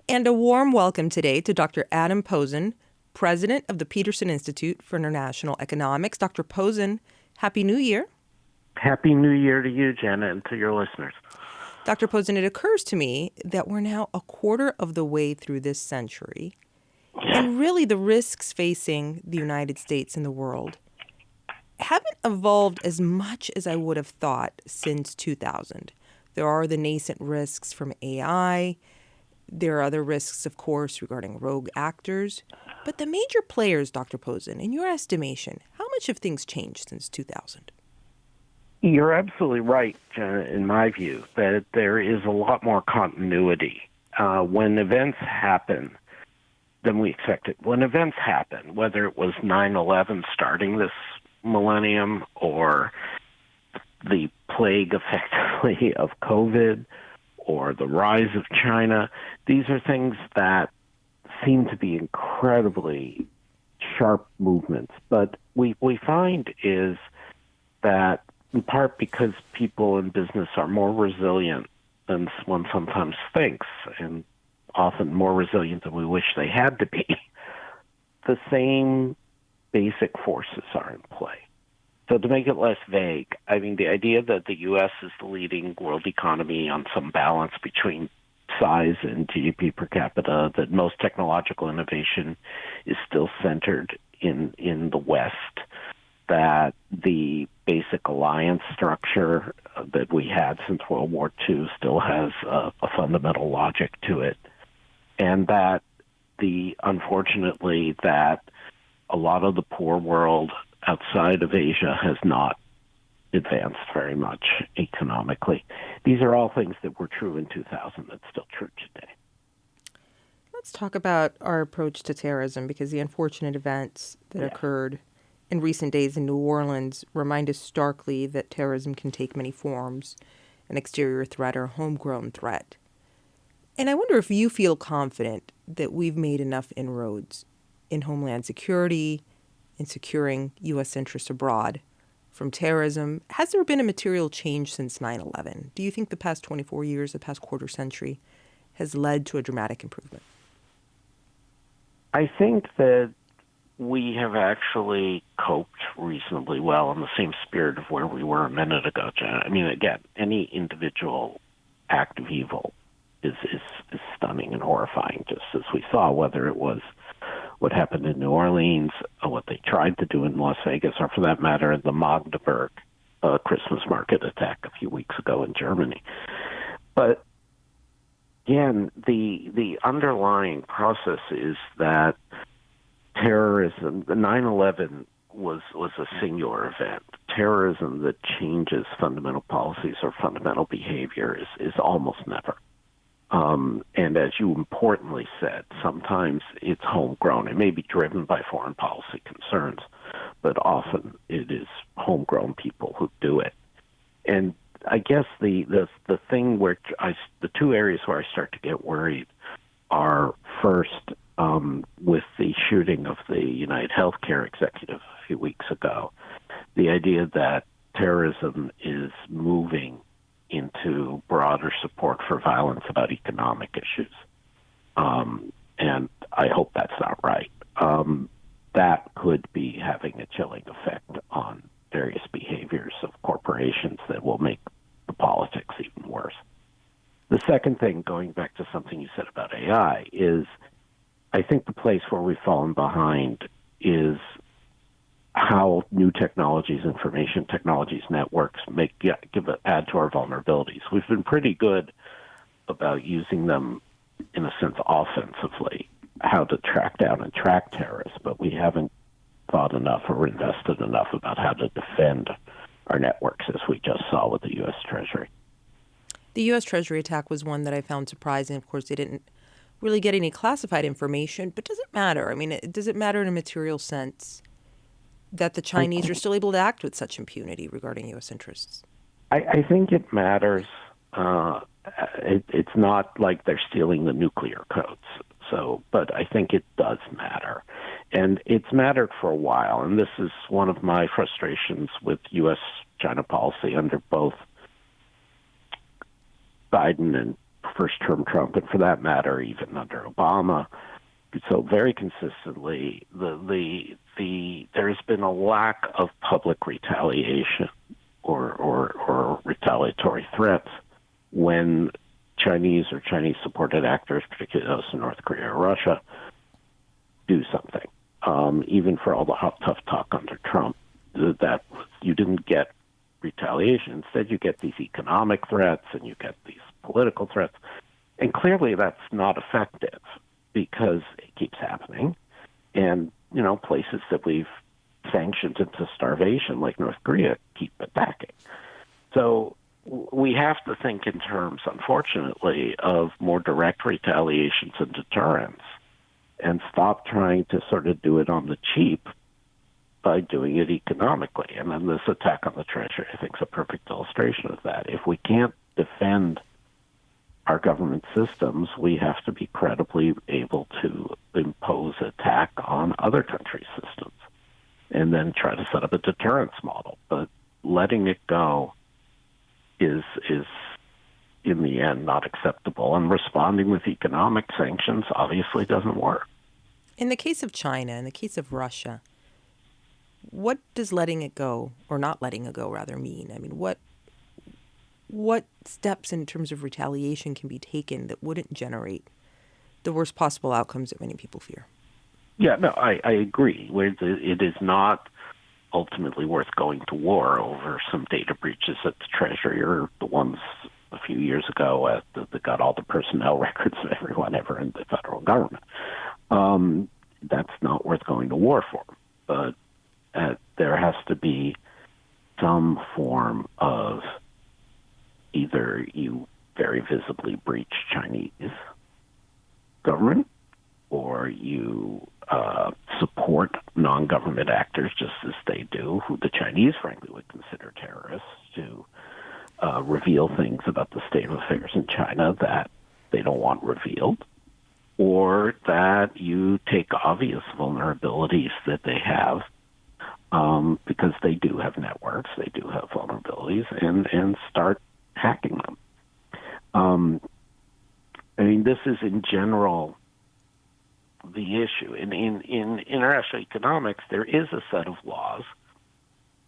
And a warm welcome today to Dr. Adam Posen, President of the Peterson Institute for International Economics. Dr. Posen, Happy New Year. Happy New Year to you, Jenna, and to your listeners. Dr. Posen, it occurs to me that we're now a quarter of the way through this century, and really the risks facing the United States and the world haven't evolved as much as I would have thought since 2000. There are the nascent risks from AI. There are other risks, of course, regarding rogue actors. But the major players, Dr. Posen, in your estimation, how much have things changed since 2000? You're absolutely right, Jenna, in my view, that there is a lot more continuity. When events happen, than we expected. When events happen, whether it was 9/11 starting this millennium or the plague effectively of COVID or the rise of China, these are things that seem to be incredibly sharp movements. But we find is that in part because people in business are more resilient than one sometimes thinks, and often more resilient than we wish they had to be, the same basic forces are in play. So to make it less vague, I mean, the idea that the U.S. is the leading world economy on some balance between size and GDP per capita, that most technological innovation is still centered in the West, that the basic alliance structure that we had since World War II still has a fundamental logic to it, and that unfortunately, that a lot of the poor world outside of Asia has not advanced very much economically. These are all things that were true in 2000 that's still true today. Let's talk about our approach to terrorism, because the unfortunate events that occurred in recent days in New Orleans remind us starkly that terrorism can take many forms, an exterior threat or a homegrown threat. And I wonder if you feel confident that we've made enough inroads in homeland security, in securing U.S. interests abroad from terrorism. Has there been a material change since 9/11? Do you think the past 24 years, the past quarter century, has led to a dramatic improvement? I think that we have actually coped reasonably well in the same spirit of where we were a minute ago, Jen. I mean, again, any individual act of evil is stunning and horrifying, just as we saw, whether it was what happened in New Orleans, or what they tried to do in Las Vegas, or for that matter, the Magdeburg Christmas market attack a few weeks ago in Germany. But again, the underlying process is that terrorism, the 9/11 was a singular event. Terrorism that changes fundamental policies or fundamental behavior is almost never. And as you importantly said, sometimes it's homegrown. It may be driven by foreign policy concerns, but often it is homegrown people who do it. And I guess the thing where the two areas where I start to get worried are first with the shooting of the United Healthcare executive a few weeks ago, the idea that terrorism is moving into broader support for violence about economic issues. And I hope that's not right. That could be having a chilling effect on various behaviors of corporations that will make the politics even worse. The second thing, going back to something you said about AI, is I think the place where we've fallen behind is how new technologies, information technologies, networks add to our vulnerabilities. We've been pretty good about using them, in a sense, offensively, how to track down and track terrorists, but we haven't thought enough or invested enough about how to defend our networks, as we just saw with the US Treasury. The US Treasury attack was one that I found surprising. Of course, they didn't really get any classified information, but does it matter? I mean, does it matter in a material sense that the Chinese are still able to act with such impunity regarding U.S. interests? I think it matters. It's not like they're stealing the nuclear codes. But I think it does matter. And it's mattered for a while. And this is one of my frustrations with U.S.-China policy under both Biden and first-term Trump, and for that matter, even under Obama. So very consistently, there's been a lack of public retaliation or retaliatory threats when Chinese or Chinese-supported actors, particularly those in North Korea or Russia, do something. Even for all the tough talk under Trump, that you didn't get retaliation. Instead, you get these economic threats and you get these political threats. And clearly that's not effective because it keeps happening. And, places that we've sanctioned into starvation, like North Korea, keep attacking. So we have to think in terms, unfortunately, of more direct retaliations and deterrence and stop trying to sort of do it on the cheap by doing it economically. And then this attack on the Treasury, I think, is a perfect illustration of that. If we can't defend our government systems, we have to be credibly able to impose attack on other countries' systems and then try to set up a deterrence model. But letting it go is in the end not acceptable, and responding with economic sanctions obviously doesn't work. In the case of China, in the case of Russia, what does letting it go, or not letting it go rather, mean? I mean, what steps in terms of retaliation can be taken that wouldn't generate the worst possible outcomes that many people fear? Yeah, no, I agree. It is not ultimately worth going to war over some data breaches at the Treasury or the ones a few years ago that got all the personnel records of everyone ever in the federal government. That's not worth going to war for. But there has to be some form of either you very visibly breach Chinese government or you support non-government actors just as they do, who the Chinese, frankly, would consider terrorists, to reveal things about the state of affairs in China that they don't want revealed, or that you take obvious vulnerabilities that they have, because they do have networks, they do have vulnerabilities, and start hacking them. This is in general the issue. In international economics, there is a set of laws.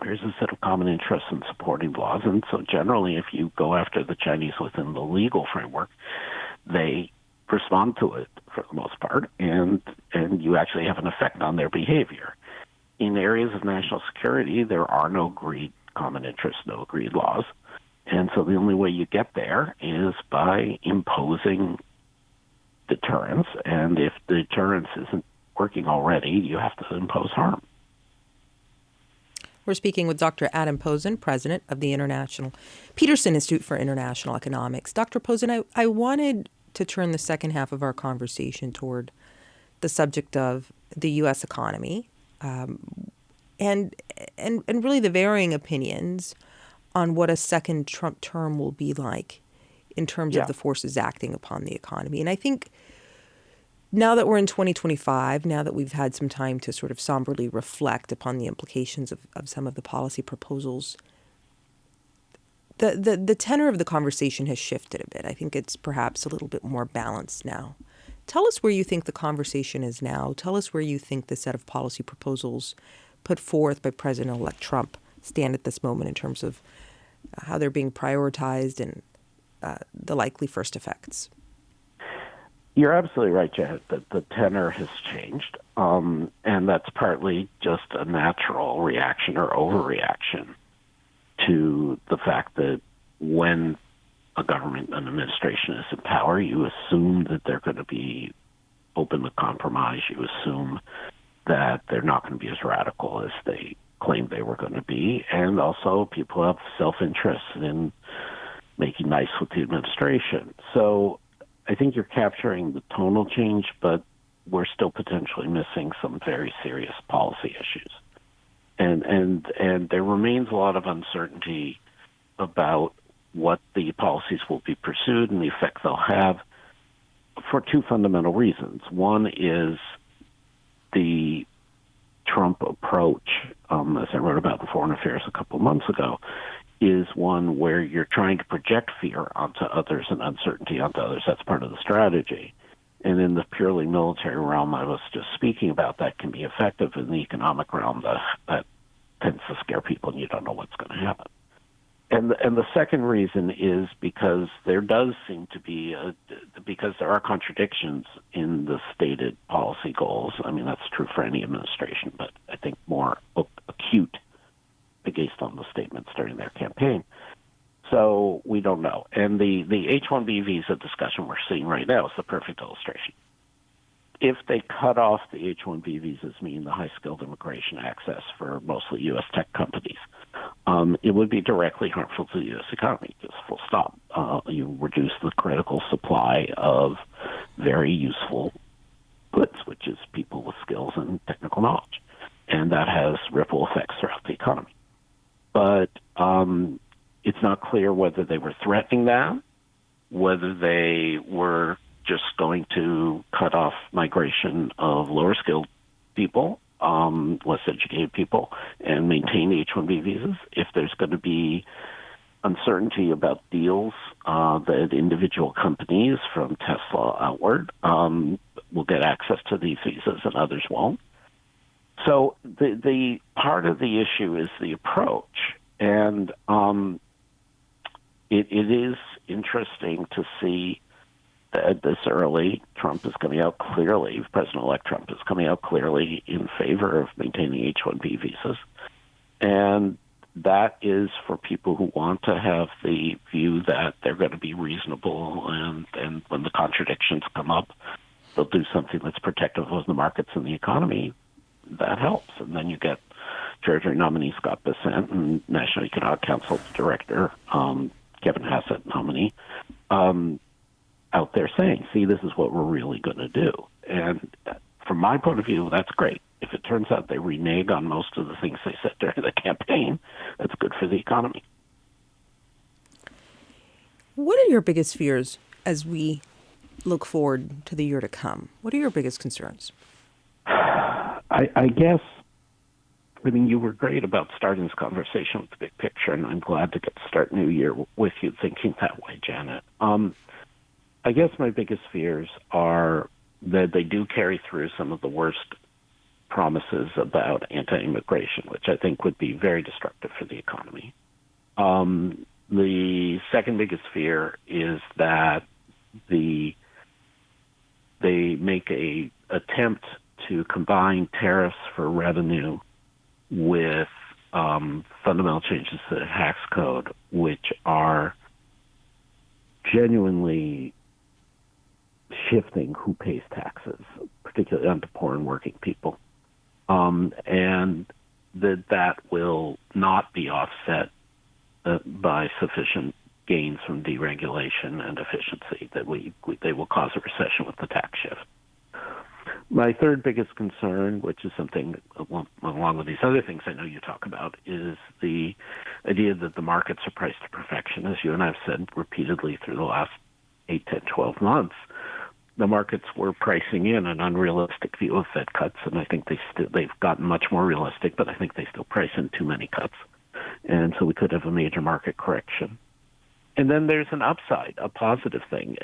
There's a set of common interests and supporting laws. And so generally, if you go after the Chinese within the legal framework, they respond to it for the most part, and you actually have an effect on their behavior. In areas of national security, there are no agreed common interests, no agreed laws. And so the only way you get there is by imposing deterrence. And if the deterrence isn't working already, you have to impose harm. We're speaking with Dr. Adam Posen, president of the Peterson Institute for International Economics. Dr. Posen, I wanted to turn the second half of our conversation toward the subject of the U.S. economy, and really the varying opinions on what a second Trump term will be like in terms of the forces acting upon the economy. And I think now that we're in 2025, now that we've had some time to sort of somberly reflect upon the implications of some of the policy proposals, the tenor of the conversation has shifted a bit. I think it's perhaps a little bit more balanced now. Tell us where you think the conversation is now. Tell us where you think the set of policy proposals put forth by President-elect Trump stand at this moment in terms of how they're being prioritized and the likely first effects. You're absolutely right, Janet, that the tenor has changed, and that's partly just a natural reaction or overreaction to the fact that when a government, an administration is in power, you assume that they're going to be open to compromise. You assume that they're not going to be as radical as they claimed they were going to be, and also people have self-interest in making nice with the administration. So I think you're capturing the tonal change, but we're still potentially missing some very serious policy issues. And there remains a lot of uncertainty about what the policies will be pursued and the effect they'll have for two fundamental reasons. One is the Trump approach, as I wrote about in Foreign Affairs a couple of months ago, is one where you're trying to project fear onto others and uncertainty onto others. That's part of the strategy. And in the purely military realm I was just speaking about, that can be effective. In the economic realm, that tends to scare people, and you don't know what's going to happen. And the second reason is because there does seem to be because there are contradictions in the stated policy goals. I mean, that's true for any administration, but I think more acute based on the statements during their campaign. So we don't know. And the H-1B visa discussion we're seeing right now is the perfect illustration. If they cut off the H-1B visas, meaning the high-skilled immigration access for mostly U.S. tech companies, it would be directly harmful to the U.S. economy, just full stop. You reduce the critical supply of very useful goods, which is people with skills and technical knowledge. And that has ripple effects throughout the economy. But it's not clear whether they were threatening that, whether they were just going to cut off migration of lower-skilled people, less educated people, and maintain H-1B visas. If there's going to be uncertainty about deals that individual companies from Tesla outward will get access to these visas and others won't. So the part of the issue is the approach. And it is interesting to see that this early, Trump is coming out clearly, President-elect Trump is coming out clearly in favor of maintaining H-1B visas. And that is for people who want to have the view that they're going to be reasonable, and when the contradictions come up, they'll do something that's protective of the markets and the economy. That helps. And then you get Treasury nominee Scott Bessent and National Economic Council Director Kevin Hassett nominee out there saying, see, this is what we're really going to do. And from my point of view, that's great. If it turns out they renege on most of the things they said during the campaign, that's good for the economy. What are your biggest fears as we look forward to the year to come? What are your biggest concerns? I guess, I mean, you were great about starting this conversation with the big picture, and I'm glad to get to start New Year with you thinking that way, Janet. I guess my biggest fears are that they do carry through some of the worst promises about anti-immigration, which I think would be very destructive for the economy. The second biggest fear is that they make a attempt to combine tariffs for revenue with fundamental changes to the tax code, which are genuinely shifting who pays taxes, particularly onto poor and working people, and that will not be offset by sufficient gains from deregulation and efficiency, that they will cause a recession with the tax shift. My third biggest concern, which is something along with these other things I know you talk about, is the idea that the markets are priced to perfection. As you and I have said repeatedly through the last 8, 10, 12 months, the markets were pricing in an unrealistic view of Fed cuts, and I think they've gotten much more realistic, but I think they still price in too many cuts. And so we could have a major market correction. And then there's an upside, a positive thing.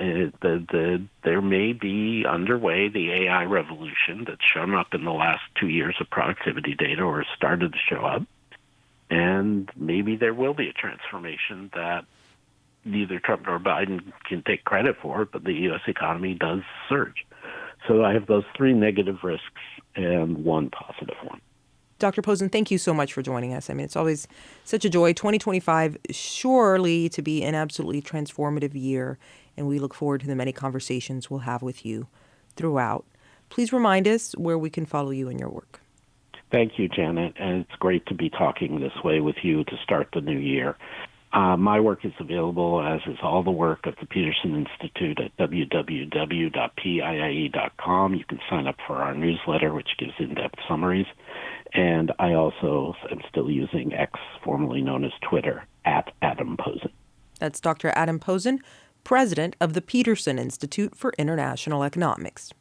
There may be underway the AI revolution that's shown up in the last 2 years of productivity data, or started to show up. And maybe there will be a transformation that neither Trump nor Biden can take credit for, but the U.S. economy does surge. So I have those 3 negative risks and 1 positive one. Dr. Posen, thank you so much for joining us. I mean, it's always such a joy. 2025 surely to be an absolutely transformative year, and we look forward to the many conversations we'll have with you throughout. Please remind us where we can follow you and your work. Thank you, Janet, and it's great to be talking this way with you to start the new year. My work is available, as is all the work of the Peterson Institute, at www.piie.com. You can sign up for our newsletter, which gives in-depth summaries. And I also am still using X, formerly known as Twitter, at Adam Posen. That's Dr. Adam Posen, president of the Peterson Institute for International Economics.